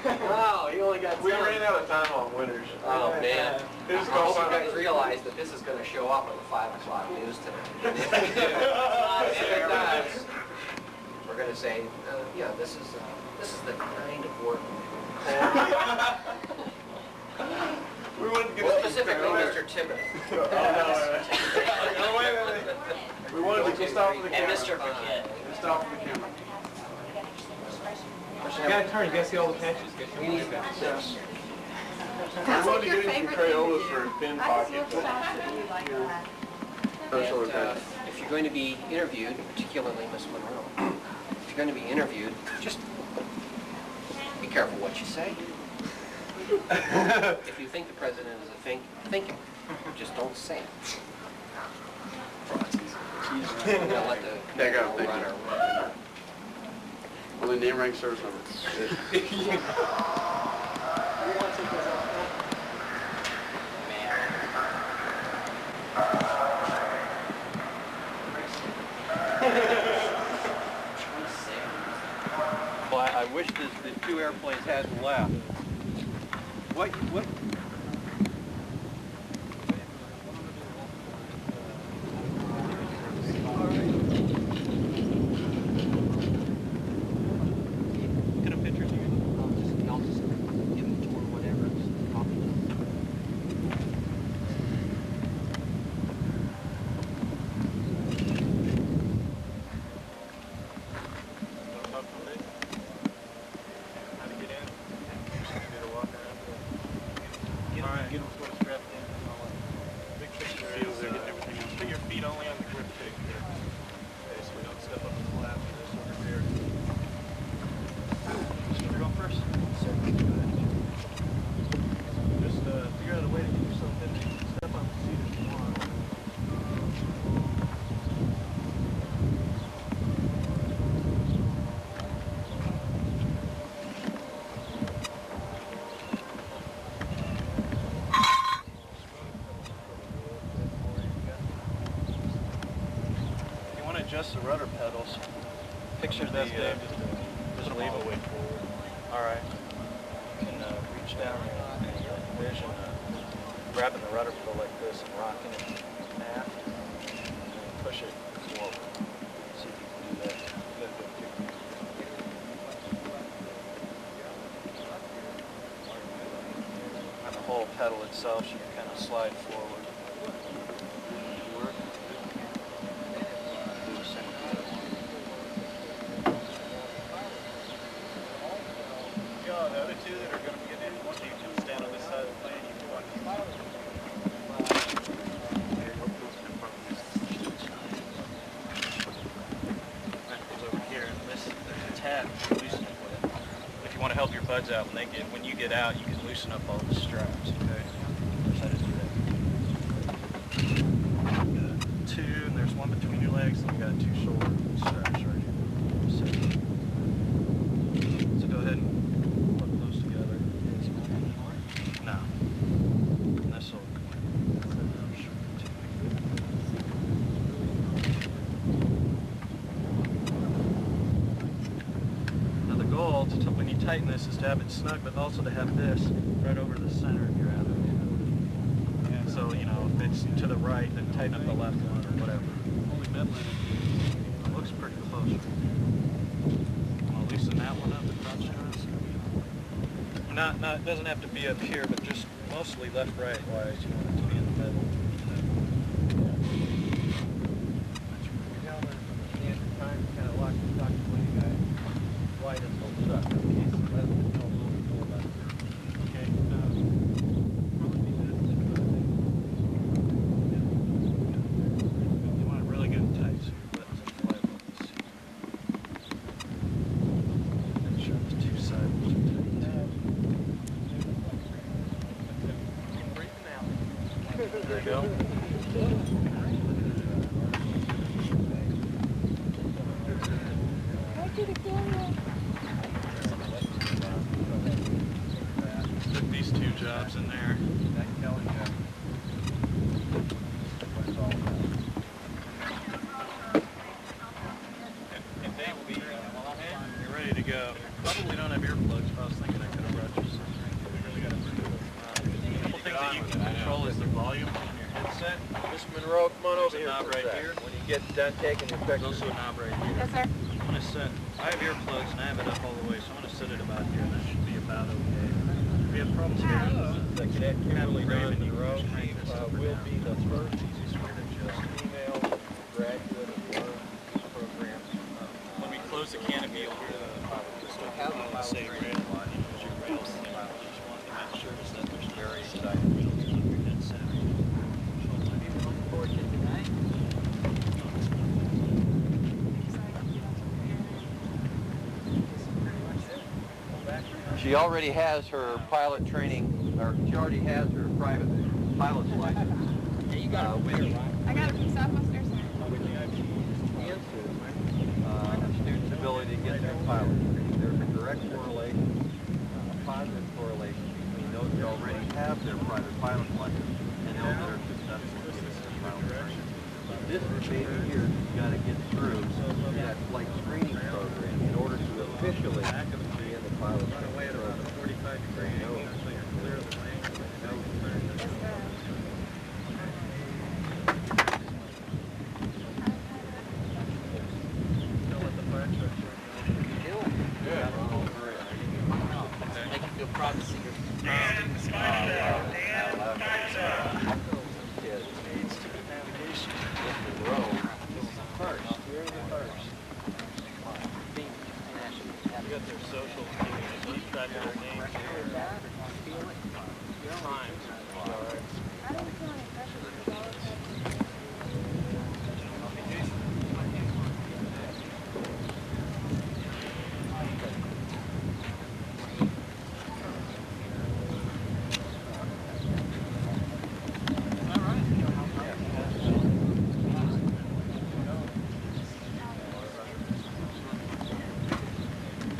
Oh, you only got 10. We ran out of time on winners. Oh, man. It was I hope called you guys realize that this is going to show up on the 5 o'clock news today. If it does, we're going to say, yeah, this is the kind of work. We wanted to get Well, specifically Mr. Tibbet. No, wait. We wanted to stop for the camera. And Mr. Vaughn. Stop for the camera. You gotta turn, you gotta see all the patches. We need patches. We wanted to get him some Crayolas for his pen pocket. If you're going to be interviewed, particularly Miss Monroe, if you're going to be interviewed, just be careful what you say. If you think the president is a thinker, just don't say it. Don't let the runner run. Only name, rank, service number. Well, I wish the 2 airplanes hadn't left. What? Get a picture of you. I'll just give him a tour, whatever. Get them sort of strapped in and all that. Make sure your feet getting everything else. Put your feet only on the grip stick here. Okay, so we don't step up the flap or this over here. You want to go first? Just figure out a way to get yourself in there. You can step on the seat if you want. Adjust the rudder pedals. Picture that just leave it way forward. All right. You can reach down and envision grabbing the rudder pedal like this and rocking it aft and push it forward. See if you can do that. And the whole pedal itself should kind of slide forward. The other 2 that are going to be getting in, once you can stand on this side of the plane, you can watch over here, and there's a tab you can loosen it with. If you want to help your buds out, when you get out, you can loosen up all the straps, okay? There's how to do that. You got 2, and there's 1 between your legs, and you got 2 shoulder straps right here. So go ahead and when you tighten this is to have it snug, but also to have this right over the center of your abdomen. And so, you know, if it's to the right, then tighten up the left one or whatever. Only metal in it. It looks pretty close. I'll loosen that one up and touch yours. It doesn't have to be up here, but just mostly left-right wise. You want it to be in the middle. Kind of lock the way you guys. Wide and hold it up in case the weather is a little bit more about it. Okay, you want it really good and tight so your buttons don't fly above the seat. Make sure the 2 sides are tight. There you go. Put these 2 jobs in there. And they will be, you're ready to go. Probably don't have earplugs, but I was thinking I could have brought that you can control is the volume on your headset. Miss Monroe, come on over There's a here knob for a right sec. here. When you get done taking your There's pictures. also a knob right here. Yes, sir. I'm gonna set. I have earplugs and I have it up all the way, so I'm gonna set it about here. That should be about okay. If we have problems here, The cadet Kimberly Raven, you Monroe, can just crank this up or will down. be the first Easiest way to adjust. female graduate of the ROTC program. When we close the canopy, you'll hear the say rail on it. Your rails, you just want to make sure that there's very exciting rails on your headset. She already has her pilot training, or she already has her private pilot's license. Yeah, you got a winner, right? I got it from Southwest Air Center. Students' ability to get their pilot training. There's a direct correlation, a positive correlation between those that already have their private pilot license and those that are successful in getting their pilot training. This baby here has got to get through that flight screening program in order to officially be in the pilot training program. 45 degrees, so you're clear of the lane. Yes, sir. Don't let the fire truck show. Make you feel proud to see your We got their social media, so you track their names here. Times. I didn't feel any pressure to follow that.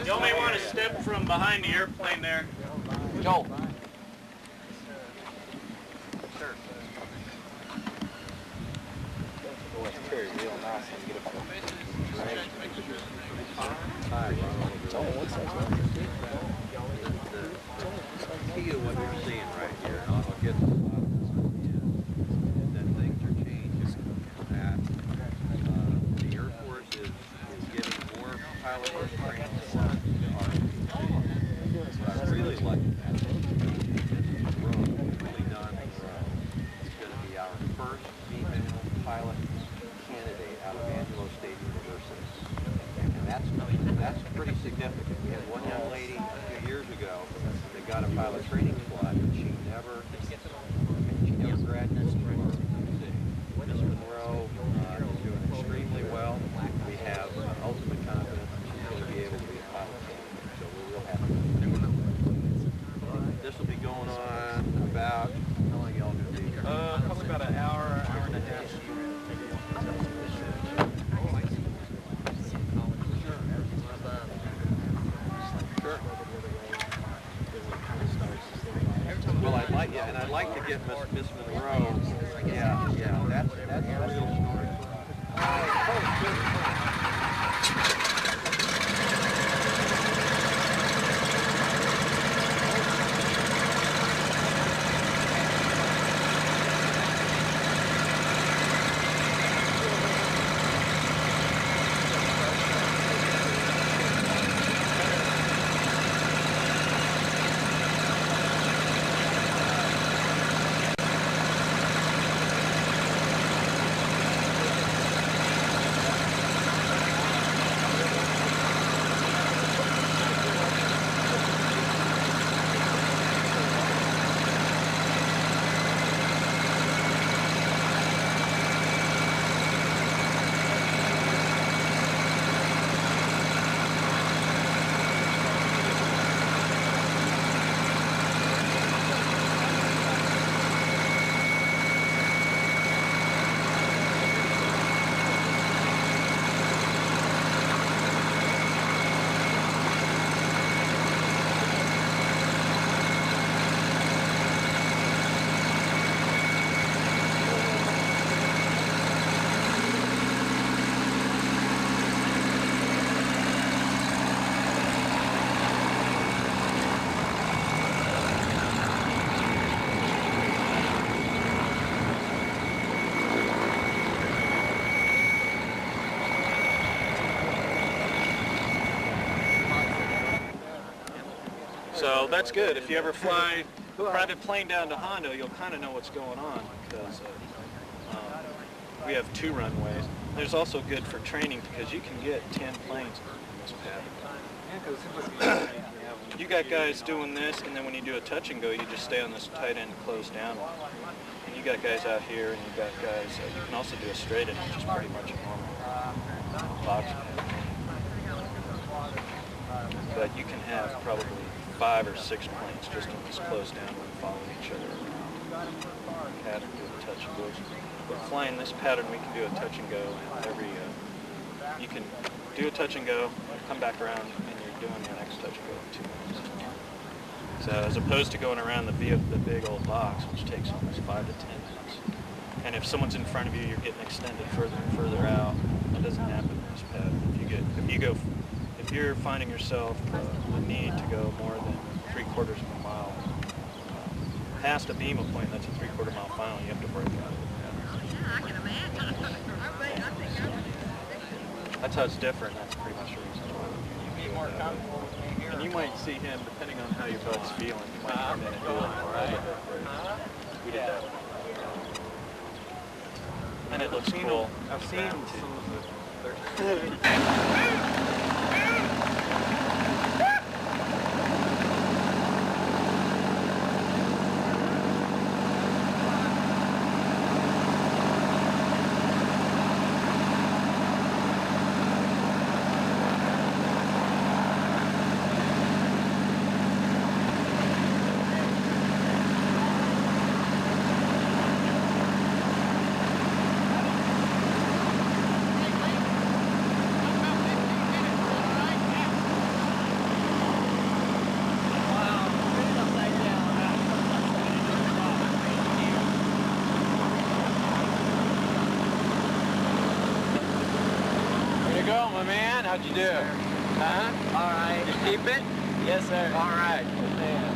Y'all may want to step from behind the airplane there. Go. Key of what you're seeing right here, and I'll get that things are changing. That the Air Force is giving more pilot training slots to ROTC. What I really like about it is really done. It's going to be our first female pilot candidate out of Angelo State University. And that's pretty significant. We had one young lady a few years ago that got a pilot training slot, but she never graduated from ROTC. Miss Monroe is doing extremely well. We have ultimate confidence that she's going to be able to be a pilot candidate, so we're real happy. This will be going on about, how long y'all going to be here? Probably about an hour, hour and a half. Sure. Well, I'd like to get Miss Monroe. Yeah, that's a real story for us. So that's good. If you ever fly private plane down to Hondo, you'll kind of know what's going on because we have 2 runways. There's also good for training because you can get 10 planes in this pattern. You got guys doing this, and then when you do a touch and go, you just stay on this tight end closed down one. And you got guys out here, and you got guys, you can also do a straight end, which is pretty much a normal box pattern. But you can have probably 5 or 6 planes just in this closed down one following each other around. Pattern, do a touch and go. But flying this pattern, we can do a touch and go, and you can do a touch and go, come back around, and you're doing your next touch and go in 2 minutes. So as opposed to going around the big old box, which takes almost 5 to 10 minutes. And if someone's in front of you, you're getting extended further and further out. That doesn't happen in this pattern. If you're finding yourself the need to go more than 3/4 of a mile past a beam of point that's a 3/4 mile final, you have to break out of the pattern. That's how it's different. That's pretty much the reason why. You'd be more comfortable with me here. And you might see him, depending on how your boat's feeling, you might come in and do it right. We did that. And it looks cool. I've seen some of the... My man, how'd you do? Huh? All right. You keep it? Yes, sir. All right. Good man.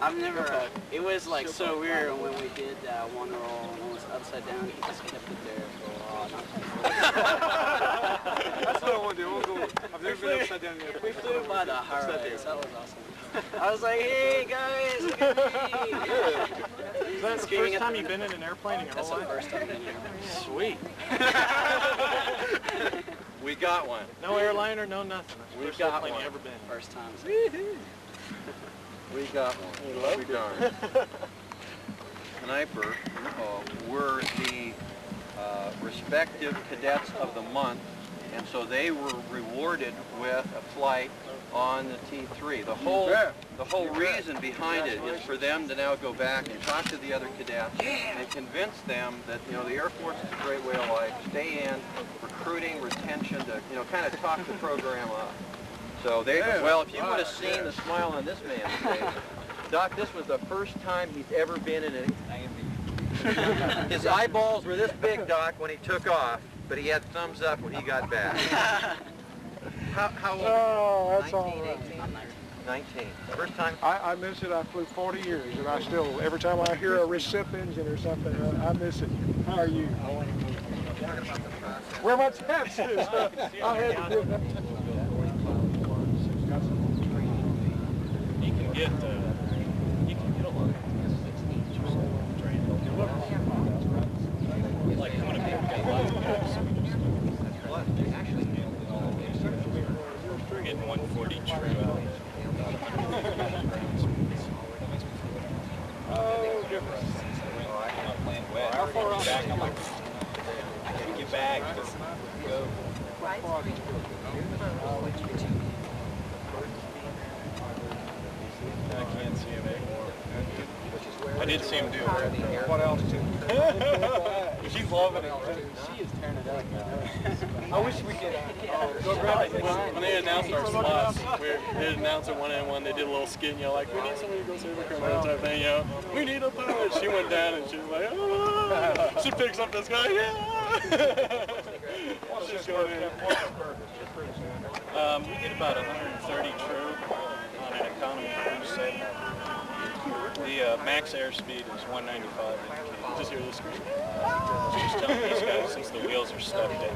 I've never, it was like so weird when we did that one roll and it was upside down, he just kept it there for a while. That's what I want to do. We'll go. I've never been upside down yet. We flew by the highways, that was awesome. I was like, hey guys, look at me! Is that the first time you've been in an airplane in your That's whole the life? first time in here. Sweet. We got one. No airliner, no nothing. That's the We first got airplane one. you ever been in. First time. We got one. We darn. Sniper were the respective cadets of the month, and so they were rewarded with a flight on the T3. The whole reason behind it is for them to now go back and talk to the other cadets and convince them that, you know, the Air Force is a great way of life, stay in, recruiting, retention, to, you know, kind of talk the program up. So they, well, if you would have seen the smile on this man's face, Doc, this was the first time he's ever been in an His eyeballs were this big, Doc, when he took off, but he had thumbs up when he got back. How old? Oh, that's all 19, right. 18? 19. First time? I miss it. I flew 40 years, and I still, every time I hear a recip engine or something, I miss it. How are you? Where my taps is? I had to do that. You can get a lot of like coming up here, we got a lot of guys. We're getting 140 true out. Oh, different. How far off? Back. I'm like, get back. Just go. I can't see him anymore. I did see him do it. What else? She's loving it. She is tearing it up. I wish we could Go grab it. When they announced our slots, they announced it one and one. They did a little skit, you know, like, we need somebody to go save a criminal type thing, you know. We need a pilot. She went down and she was like, oh. She picks up this guy, yeah. She's going in. We did about 130 true on an economy cruise set. The max airspeed is 195. Just hear this scream. Just telling these guys since the wheels are stuffed in.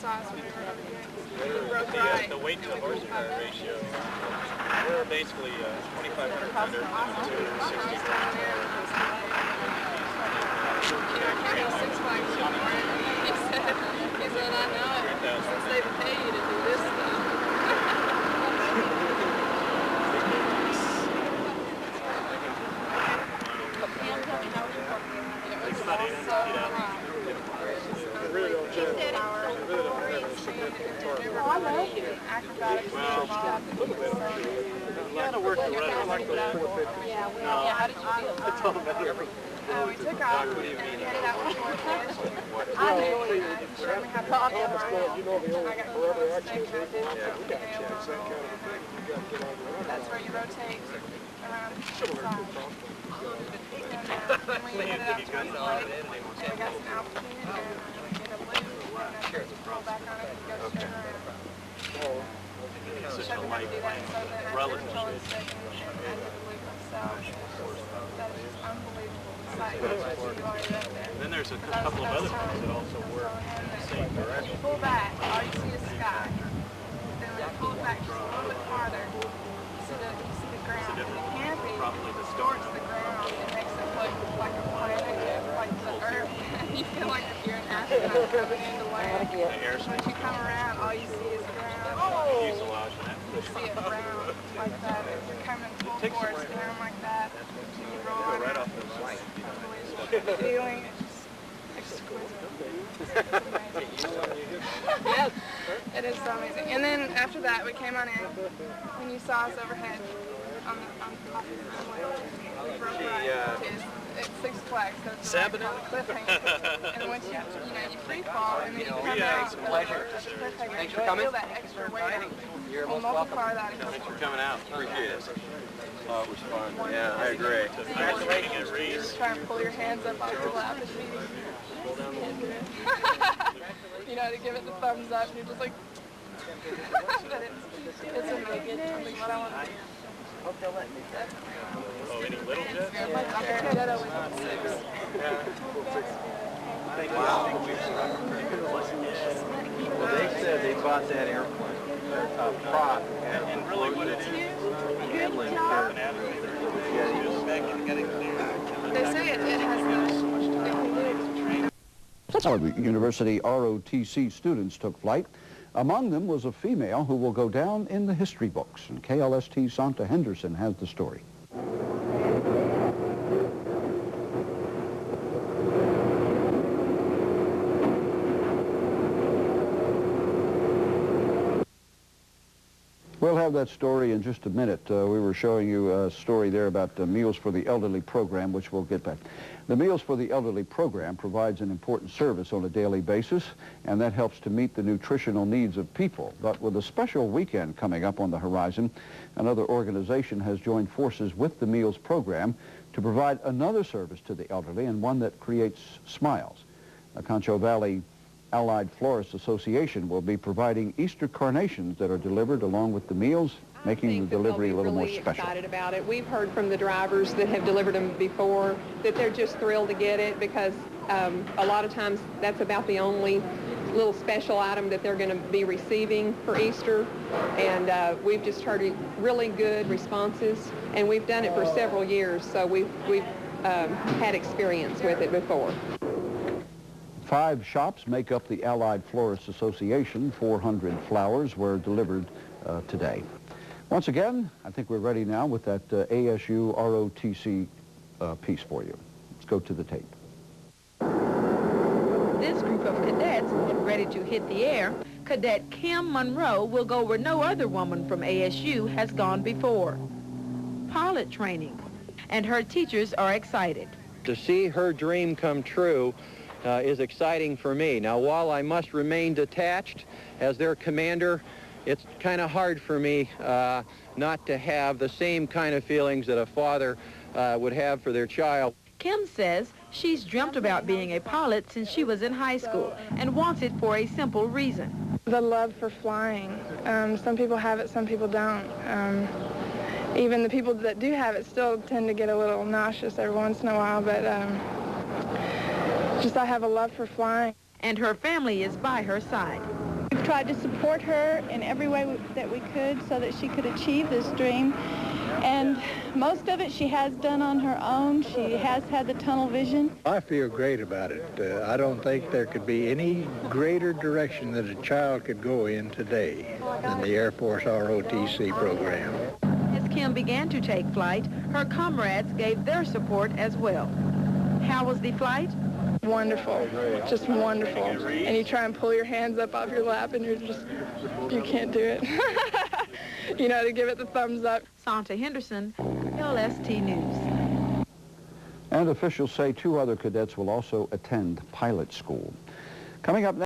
saw us when we were over here. The weight to horsepower ratio, we're basically 2,500 under 260 Six Flags. He said, I know it, since they pay you to do this stuff. Acrobatics and stuff. You gotta work the rudder. How did you feel? We took off and we headed out to Fort Worth. He showed me how to talk and ride. You know the old I got rubber a axles, stick and I did. we got to chance that kind of thing. You got to get on the rubber. That's where you rotate around the side. And we headed out to Fort Worth. We got some altitude and get a loop and then roll back on it and go straight around. It's just Showed a me how to light do that, so then I relative control the stick and I did the loop myself. That is just unbelievable. The sight that you see while you're up there. Then there's a couple of other things that also work in the same If you direction. pull back, all you see is sky. Then when you pull it back just a little bit farther, you see the ground. And the canopy distorts the ground and makes it look like a planet, like the Earth. You feel like you're an astronaut coming into land. Once you come around, all you see is ground. Fuselage and that. You see it round like that. If you're coming full force down like that, you roll on Right it. off the line. The feeling is just exquisite. It's amazing. It is so amazing. And then after that, we came on in, and you saw us overhead on top of the runway. We broke right to Six Flags, so it's on the cliffhanger. And once you free fall, and then you come out It's a pleasure. at the cliffhanger, Thanks you for coming. feel that extra weight. You're We'll most welcome. multiply that. Thanks for coming out. Appreciate it. Oh, it was fun. Yeah, I agree. Just try and pull your hands up off your lap. To give it the thumbs up, and you're just like, but it's amazing. What I want to do. Oh, any little jets? That always wants 6. Well, they said they bought that airplane, prop, And really what it is, Good job. They say it has University ROTC students took flight. Among them was a female who will go down in the history books, and KLST Santa Henderson has the story. We'll have that story in just a minute. We were showing you a story there about the Meals for the Elderly program, which we'll get back. The Meals for the Elderly program provides an important service on a daily basis, and that helps to meet the nutritional needs of people. But with a special weekend coming up on the horizon, another organization has joined forces with the Meals program to provide another service to the elderly, and one that creates smiles. The Concho Valley Allied Florist Association will be providing Easter carnations that are delivered along with the meals, making the delivery a little more special. I'm excited about it. We've heard from the drivers that have delivered them before that they're just thrilled to get it, because a lot of times that's about the only little special item that they're going to be receiving for Easter. And we've just heard really good responses, and we've done it for several years, so we've had experience with it before. 5 shops make up the Allied Florist Association. 400 flowers were delivered today. Once again, I think we're ready now with that ASU ROTC piece for you. Let's go to the tape. This group of cadets is ready to hit the air. Cadet Kim Monroe will go where no other woman from ASU has gone before. Pilot training. And her teachers are excited. To see her dream come true is exciting for me. Now, while I must remain detached as their commander, it's kind of hard for me not to have the same kind of feelings that a father would have for their child. Kim says she's dreamt about being a pilot since she was in high school and wants it for a simple reason. The love for flying. Some people have it, some people don't. Even the people that do have it still tend to get a little nauseous every once in a while, but just I have a love for flying. And her family is by her side. tried to support her in every way that we could so that she could achieve this dream. And most of it she has done on her own. She has had the tunnel vision. I feel great about it. I don't think there could be any greater direction that a child could go in today than the Air Force ROTC program. As Kim began to take flight, her comrades gave their support as well. How was the flight? Wonderful, just wonderful. And you try and pull your hands up off your lap and you can't do it. You know, to give it the thumbs up. Santa Henderson, LST News. And officials say 2 other cadets will also attend pilot school. Coming up next.